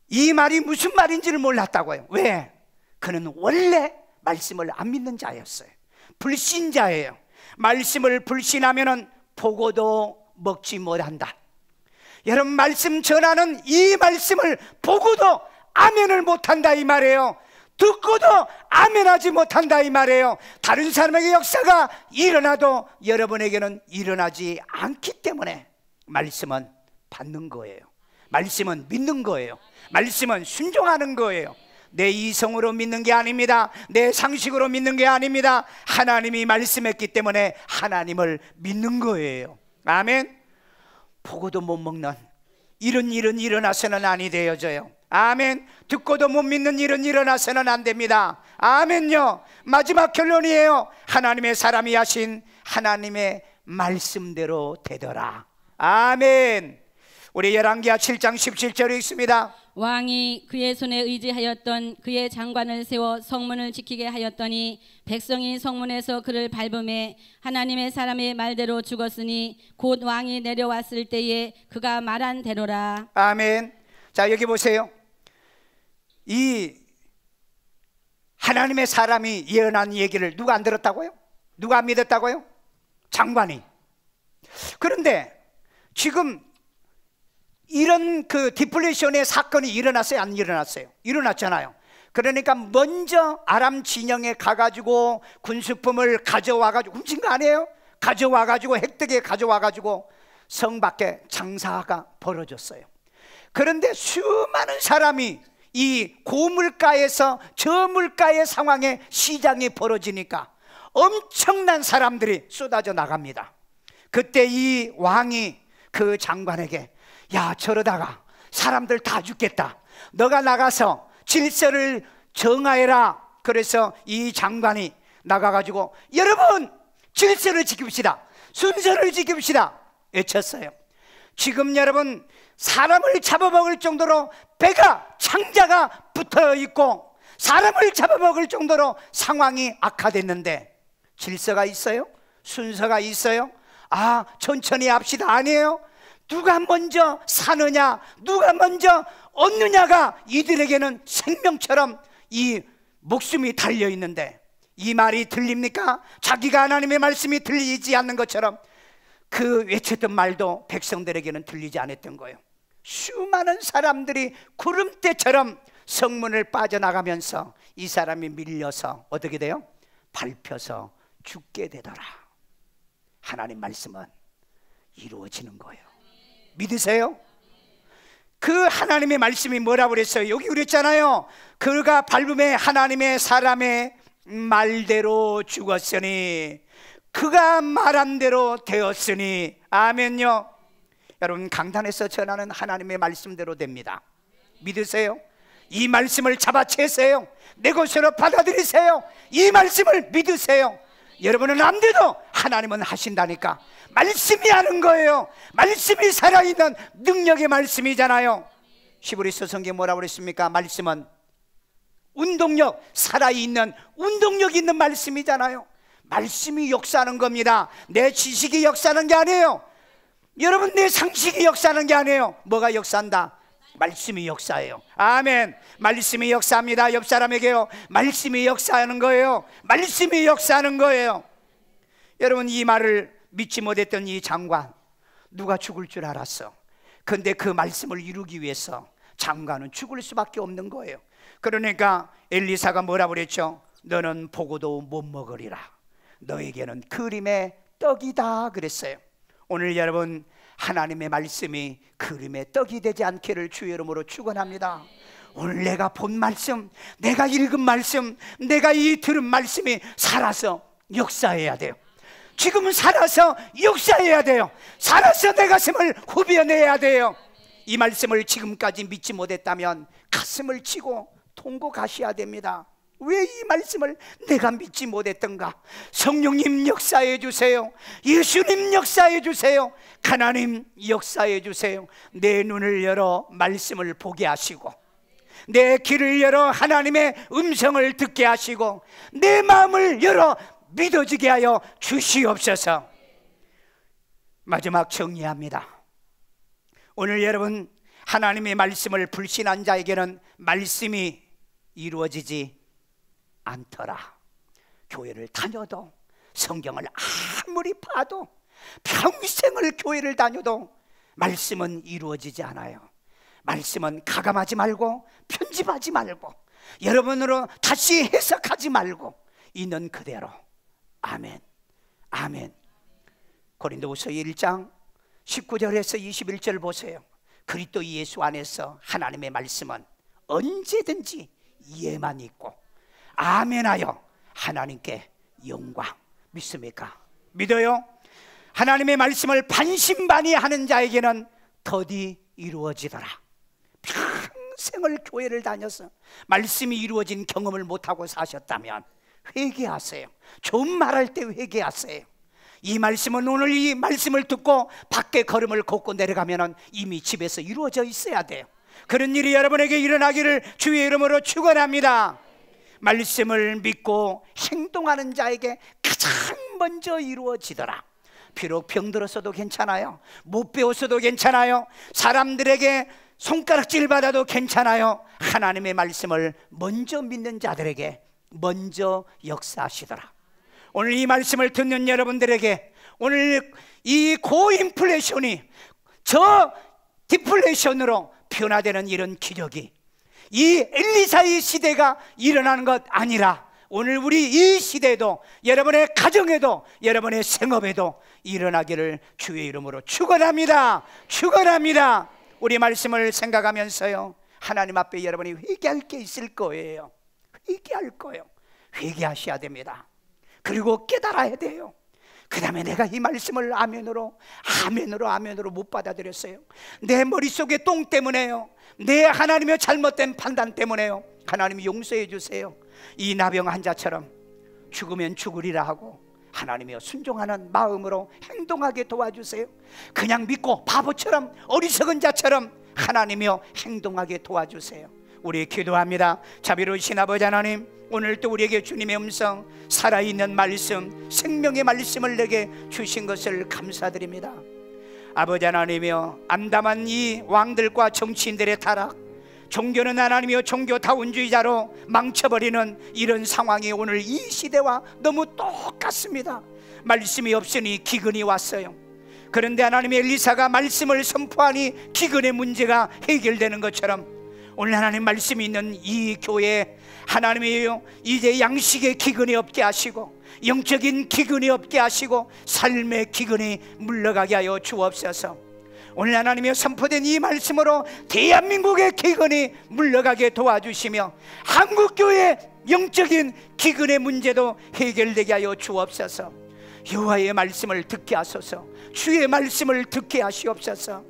이 말이 무슨 말인지를 몰랐다고요. 왜? 그는 원래 말씀을 안 믿는 자였어요. 불신자예요. 말씀을 불신하면은 보고도 먹지 못한다. 여러분, 말씀 전하는 이 말씀을 보고도 아멘을 못한다 이 말이에요. 듣고도 아멘하지 못한다 이 말이에요. 다른 사람에게 역사가 일어나도 여러분에게는 일어나지 않기 때문에 말씀은 받는 거예요. 말씀은 믿는 거예요. 말씀은 순종하는 거예요. 내 이성으로 믿는 게 아닙니다. 내 상식으로 믿는 게 아닙니다. 하나님이 말씀했기 때문에 하나님을 믿는 거예요. 아멘. 보고도 못 먹는 이런 일은 일어나서는 아니 되어져요. 아멘. 듣고도 못 믿는 일은 일어나서는 안 됩니다. 아멘요. 마지막 결론이에요. 하나님의 사람이 하신 하나님의 말씀대로 되더라. 아멘. 우리 열왕기하 7장 17절에 있습니다. 왕이 그의 손에 의지하였던 그의 장관을 세워 성문을 지키게 하였더니 백성이 성문에서 그를 밟음에 하나님의 사람의 말대로 죽었으니 곧 왕이 내려왔을 때에 그가 말한 대로라. 아멘. 자, 여기 보세요. 이 하나님의 사람이 예언한 얘기를 누가 안 들었다고요? 누가 안 믿었다고요? 장관이. 그런데 지금 이런 그 디플레이션의 사건이 일어났어요? 안 일어났어요? 일어났잖아요. 그러니까 먼저 아람 진영에 가가지고 군수품을 가져와가지고 훔친 거 아니에요? 가져와가지고 획득에 가져와가지고 성 밖에 장사가 벌어졌어요. 그런데 수많은 사람이 이 고물가에서 저물가의 상황에 시장이 벌어지니까 엄청난 사람들이 쏟아져 나갑니다. 그때 이 왕이 그 장관에게 야, 저러다가 사람들 다 죽겠다. 너가 나가서 질서를 정하여라. 그래서 이 장관이 나가가지고 여러분 질서를 지킵시다. 순서를 지킵시다. 외쳤어요. 지금 여러분 사람을 잡아먹을 정도로 배가 창자가 붙어있고 사람을 잡아먹을 정도로 상황이 악화됐는데 질서가 있어요? 순서가 있어요? 아, 천천히 합시다. 아니에요. 누가 먼저 사느냐, 누가 먼저 얻느냐가 이들에게는 생명처럼 이 목숨이 달려있는데 이 말이 들립니까? 자기가 하나님의 말씀이 들리지 않는 것처럼 그 외쳤던 말도 백성들에게는 들리지 않았던 거예요. 수많은 사람들이 구름대처럼 성문을 빠져나가면서 이 사람이 밀려서 어떻게 돼요? 밟혀서 죽게 되더라. 하나님 말씀은 이루어지는 거예요. 믿으세요? 그 하나님의 말씀이 뭐라고 그랬어요? 여기 그랬잖아요. 그가 밟음에 하나님의 사람의 말대로 죽었으니 그가 말한 대로 되었으니. 아멘요. 여러분, 강단에서 전하는 하나님의 말씀대로 됩니다. 믿으세요? 이 말씀을 잡아채세요. 내 것으로 받아들이세요. 이 말씀을 믿으세요. 여러분은 안 돼도 하나님은 하신다니까. 말씀이 하는 거예요. 말씀이 살아있는 능력의 말씀이잖아요. 히브리서 성경 뭐라고 그랬습니까? 말씀은 운동력, 살아있는 운동력 있는 말씀이잖아요. 말씀이 역사하는 겁니다. 내 지식이 역사하는 게 아니에요. 여러분, 내 상식이 역사하는 게 아니에요. 뭐가 역사한다? 말씀이 역사해요. 아멘. 말씀이 역사합니다. 옆 사람에게요. 말씀이 역사하는 거예요. 말씀이 역사하는 거예요. 여러분, 이 말을 믿지 못했던 이 장관, 누가 죽을 줄 알았어. 그런데 그 말씀을 이루기 위해서 장가는 죽을 수밖에 없는 거예요. 그러니까 엘리사가 뭐라고 그랬죠? 너는 보고도 못 먹으리라. 너에게는 그림의 떡이다 그랬어요. 오늘 여러분, 하나님의 말씀이 그림의 떡이 되지 않기를 주의 이름으로 축원합니다. 오늘 내가 본 말씀, 내가 읽은 말씀, 내가 이 들은 말씀이 살아서 역사해야 돼요. 지금은 살아서 역사해야 돼요. 살아서 내 가슴을 후벼내야 돼요. 이 말씀을 지금까지 믿지 못했다면 가슴을 치고 통곡하셔야 됩니다. 왜 이 말씀을 내가 믿지 못했던가? 성령님 역사해 주세요. 예수님 역사해 주세요. 하나님 역사해 주세요. 내 눈을 열어 말씀을 보게 하시고, 내 귀를 열어 하나님의 음성을 듣게 하시고, 내 마음을 열어 믿어지게 하여 주시옵소서. 마지막 정리합니다. 오늘 여러분, 하나님의 말씀을 불신한 자에게는 말씀이 이루어지지 않더라. 교회를 다녀도, 성경을 아무리 봐도, 평생을 교회를 다녀도 말씀은 이루어지지 않아요. 말씀은 가감하지 말고, 편집하지 말고, 여러분으로 다시 해석하지 말고, 있는 그대로. 아멘, 아멘. 고린도후서 1장 19절에서 21절 보세요. 그리스도 예수 안에서 하나님의 말씀은 언제든지 예만 있고 아멘하여 하나님께 영광. 믿습니까? 믿어요? 하나님의 말씀을 반신반의하는 자에게는 더디 이루어지더라. 평생을 교회를 다녀서 말씀이 이루어진 경험을 못하고 사셨다면 회개하세요. 좋은 말할 때 회개하세요. 이 말씀은 오늘 이 말씀을 듣고 밖에 걸음을 걷고 내려가면 이미 집에서 이루어져 있어야 돼요. 그런 일이 여러분에게 일어나기를 주의 이름으로 축원합니다. 말씀을 믿고 행동하는 자에게 가장 먼저 이루어지더라. 비록 병들었어도 괜찮아요. 못 배웠어도 괜찮아요. 사람들에게 손가락질 받아도 괜찮아요. 하나님의 말씀을 먼저 믿는 자들에게 먼저 역사하시더라. 오늘 이 말씀을 듣는 여러분들에게 오늘 이 고인플레이션이 저 디플레이션으로 변화되는 이런 기적이 이 엘리사의 시대가 일어나는 것 아니라 오늘 우리 이 시대에도, 여러분의 가정에도, 여러분의 생업에도 일어나기를 주의 이름으로 축원합니다. 축원합니다. 우리 말씀을 생각하면서요, 하나님 앞에 여러분이 회개할 게 있을 거예요. 회개할 거예요. 회개하셔야 됩니다. 그리고 깨달아야 돼요. 그 다음에 내가 이 말씀을 아멘으로 못 받아들였어요. 내 머릿속에 똥 때문에요. 내 하나님의 잘못된 판단 때문에요. 하나님이 용서해 주세요. 이 나병 환자처럼 죽으면 죽으리라 하고 하나님이여 순종하는 마음으로 행동하게 도와주세요. 그냥 믿고 바보처럼, 어리석은 자처럼 하나님이여 행동하게 도와주세요. 우리 기도합니다. 자비로우신 아버지 하나님, 오늘 또 우리에게 주님의 음성, 살아있는 말씀, 생명의 말씀을 내게 주신 것을 감사드립니다. 아버지 하나님이여, 암담한 이 왕들과 정치인들의 타락, 종교는 하나님이여 종교다운주의자로 망쳐버리는 이런 상황이 오늘 이 시대와 너무 똑같습니다. 말씀이 없으니 기근이 왔어요. 그런데 하나님의 엘리사가 말씀을 선포하니 기근의 문제가 해결되는 것처럼 오늘 하나님 말씀이 있는 이 교회에 하나님이여 이제 양식의 기근이 없게 하시고 영적인 기근이 없게 하시고 삶의 기근이 물러가게 하여 주옵소서. 오늘 하나님의 선포된 이 말씀으로 대한민국의 기근이 물러가게 도와주시며 한국교회의 영적인 기근의 문제도 해결되게 하여 주옵소서. 여호와의 말씀을 듣게 하소서. 주의 말씀을 듣게 하시옵소서.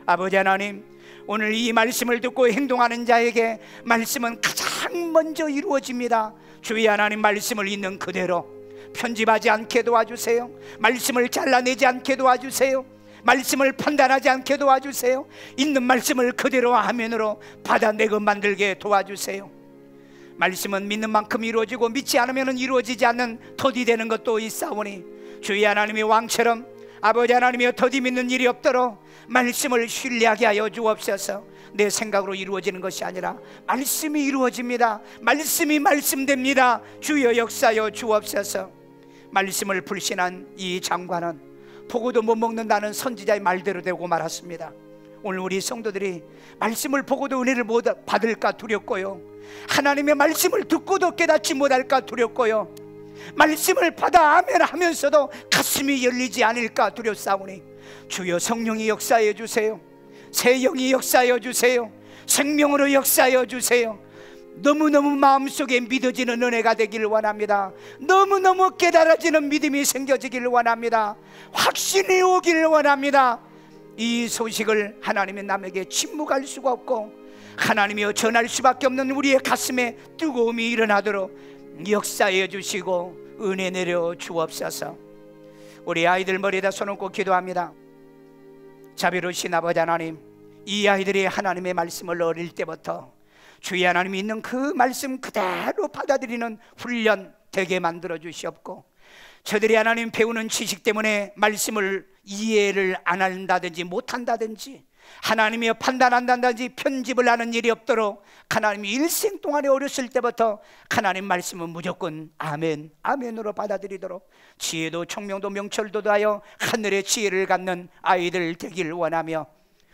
아버지 하나님, 오늘 이 말씀을 듣고 행동하는 자에게 말씀은 가장 먼저 이루어집니다. 주의 하나님 말씀을 있는 그대로 편집하지 않게 도와주세요. 말씀을 잘라내지 않게 도와주세요. 말씀을 판단하지 않게 도와주세요. 있는 말씀을 그대로 화면으로 받아내고 만들게 도와주세요. 말씀은 믿는 만큼 이루어지고 믿지 않으면 이루어지지 않는 더디 되는 것도 있사오니 주의 하나님의 왕처럼 아버지 하나님이여 더디 믿는 일이 없도록 말씀을 신뢰하게 하여 주옵소서. 내 생각으로 이루어지는 것이 아니라 말씀이 이루어집니다. 말씀이 말씀됩니다. 주여 역사여 주옵소서. 말씀을 불신한 이 장관은 보고도 못 먹는다는 선지자의 말대로 되고 말았습니다. 오늘 우리 성도들이 말씀을 보고도 은혜를 못 받을까 두렵고요, 하나님의 말씀을 듣고도 깨닫지 못할까 두렵고요, 말씀을 받아 아멘 하면서도 가슴이 열리지 않을까 두렵사오니 주여 성령이 역사해 주세요. 새 영이 역사해 주세요. 생명으로 역사해 주세요. 너무너무 마음속에 믿어지는 은혜가 되기를 원합니다. 너무너무 깨달아지는 믿음이 생겨지기를 원합니다. 확신이 오기를 원합니다. 이 소식을 하나님의 남에게 침묵할 수가 없고 하나님이여 전할 수밖에 없는 우리의 가슴에 뜨거움이 일어나도록 역사해 주시고 은혜 내려 주옵소서. 우리 아이들 머리에다 손 얹고 기도합니다. 자비로우신 아버지 하나님, 이 아이들이 하나님의 말씀을 어릴 때부터 주의 하나님이 있는 그 말씀 그대로 받아들이는 훈련 되게 만들어 주시옵고, 저들이 하나님 배우는 지식 때문에 말씀을 이해를 안 한다든지 못한다든지 하나님이 판단한다든지 편집을 하는 일이 없도록 하나님이 일생 동안에 어렸을 때부터 하나님 말씀은 무조건 아멘, 아멘으로 받아들이도록 지혜도 총명도 명철도 하여 하늘의 지혜를 갖는 아이들 되기를 원하며,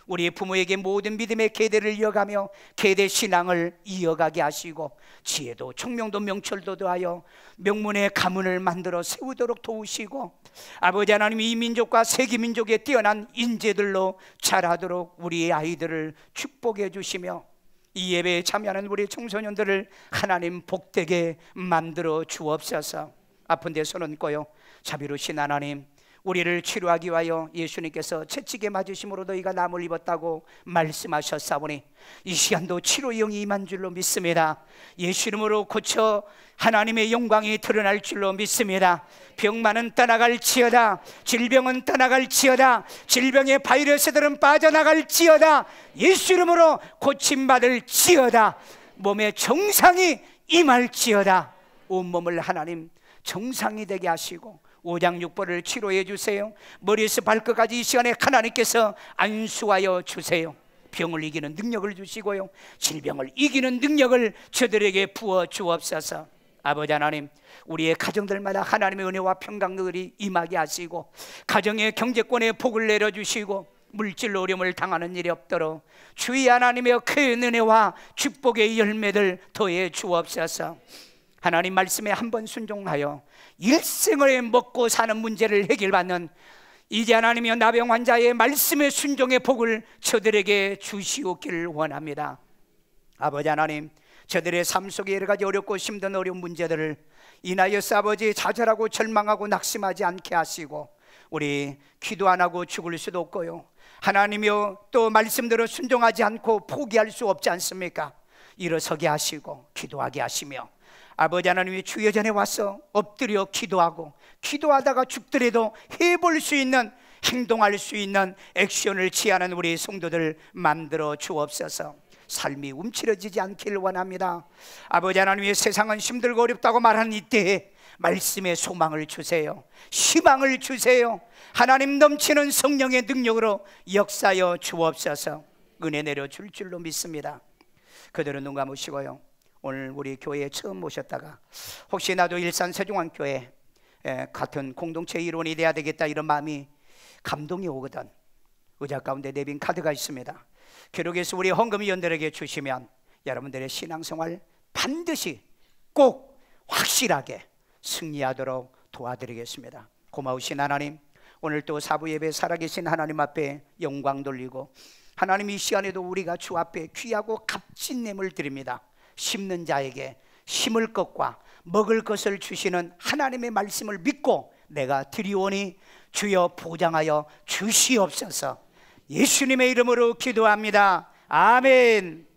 우리 부모에게 모든 믿음의 계대를 이어가며 계대 신앙을 이어가게 하시고 지혜도 총명도 명철도 더하여 명문의 가문을 만들어 세우도록 도우시고, 아버지 하나님 이 민족과 세계 민족에 뛰어난 인재들로 자라도록 우리 아이들을 축복해 주시며, 이 예배에 참여하는 우리 청소년들을 하나님 복되게 만들어 주옵소서. 아픈 데 손 얹고요, 자비로우신 하나님, 우리를 치료하기 위하여 예수님께서 채찍에 맞으심으로 너희가 남을 입었다고 말씀하셨사오니 이 시간도 치료의 영이 임한 줄로 믿습니다. 예수 이름으로 고쳐 하나님의 영광이 드러날 줄로 믿습니다. 병만은 떠나갈지어다, 질병은 떠나갈지어다, 질병의 바이러스들은 빠져나갈지어다, 예수 이름으로 고침받을지어다, 몸의 정상이 임할지어다. 온몸을 하나님 정상이 되게 하시고 오장육부를 치료해 주세요. 머리에서 발끝까지 이 시간에 하나님께서 안수하여 주세요. 병을 이기는 능력을 주시고요, 질병을 이기는 능력을 저들에게 부어 주옵소서. 아버지 하나님, 우리의 가정들마다 하나님의 은혜와 평강들이 임하게 하시고 가정의 경제권에 복을 내려주시고 물질로 어려움을 당하는 일이 없도록 주의 하나님의 큰 은혜와 축복의 열매들 더해 주옵소서. 하나님 말씀에 한번 순종하여 일생을 먹고 사는 문제를 해결받는 이제 하나님이여 나병 환자의 말씀의 순종의 복을 저들에게 주시옵기를 원합니다. 아버지 하나님, 저들의 삶 속에 여러 가지 어렵고 힘든 어려운 문제들을 인하여서 아버지 좌절하고 절망하고 낙심하지 않게 하시고, 우리 기도 안 하고 죽을 수도 없고요, 하나님이여 또 말씀대로 순종하지 않고 포기할 수 없지 않습니까? 일어서게 하시고 기도하게 하시며, 아버지 하나님이 주여 전에 와서 엎드려 기도하고 기도하다가 죽더라도 해볼 수 있는, 행동할 수 있는 액션을 취하는 우리 성도들 만들어 주옵소서. 삶이 움츠러지지 않기를 원합니다. 아버지 하나님의 세상은 힘들고 어렵다고 말하는 이때에 말씀의 소망을 주세요. 희망을 주세요. 하나님 넘치는 성령의 능력으로 역사여 주옵소서. 은혜 내려 줄 줄로 믿습니다. 그대로 눈 감으시고요, 오늘 우리 교회에 처음 모셨다가 혹시 나도 일산 세종환교회 같은 공동체 일원이 돼야 되겠다 이런 마음이 감동이 오거든. 의자 가운데 내빈 카드가 있습니다. 기록에서 우리 헌금위원들에게 주시면 여러분들의 신앙생활 반드시 꼭 확실하게 승리하도록 도와드리겠습니다. 고마우신 하나님, 오늘 또 사부 예배 살아계신 하나님 앞에 영광 돌리고, 하나님 이 시간에도 우리가 주 앞에 귀하고 값진 예물 드립니다. 심는 자에게 심을 것과 먹을 것을 주시는 하나님의 말씀을 믿고 내가 드리오니 주여 보장하여 주시옵소서. 예수님의 이름으로 기도합니다. 아멘.